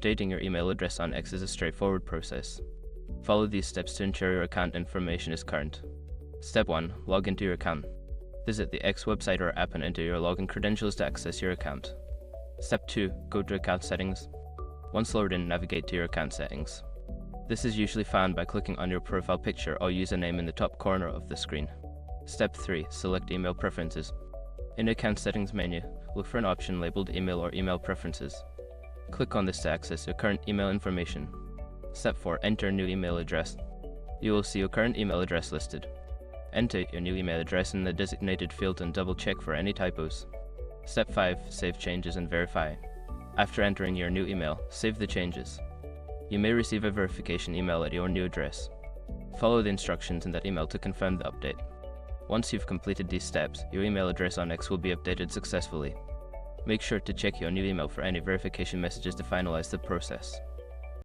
Updating your email address on X is a straightforward process. Follow these steps to ensure your account information is current. Step 1. Log into your account. Visit the X website or app and enter your login credentials to access your account. Step 2. Go to Account Settings. Once logged in, navigate to your account settings. This is usually found by clicking on your profile picture or username in the top corner of the screen. Step 3. Select Email Preferences. In the Account Settings menu, look for an option labeled Email or Email Preferences. Click on this to access your current email information. Step 4. Enter a new email address. You will see your current email address listed. Enter your new email address in the designated field and double-check for any typos. Step 5. Save changes and verify. After entering your new email, save the changes. You may receive a verification email at your new address. Follow the instructions in that email to confirm the update. Once you've completed these steps, your email address on X will be updated successfully. Make sure to check your new email for any verification messages to finalize the process.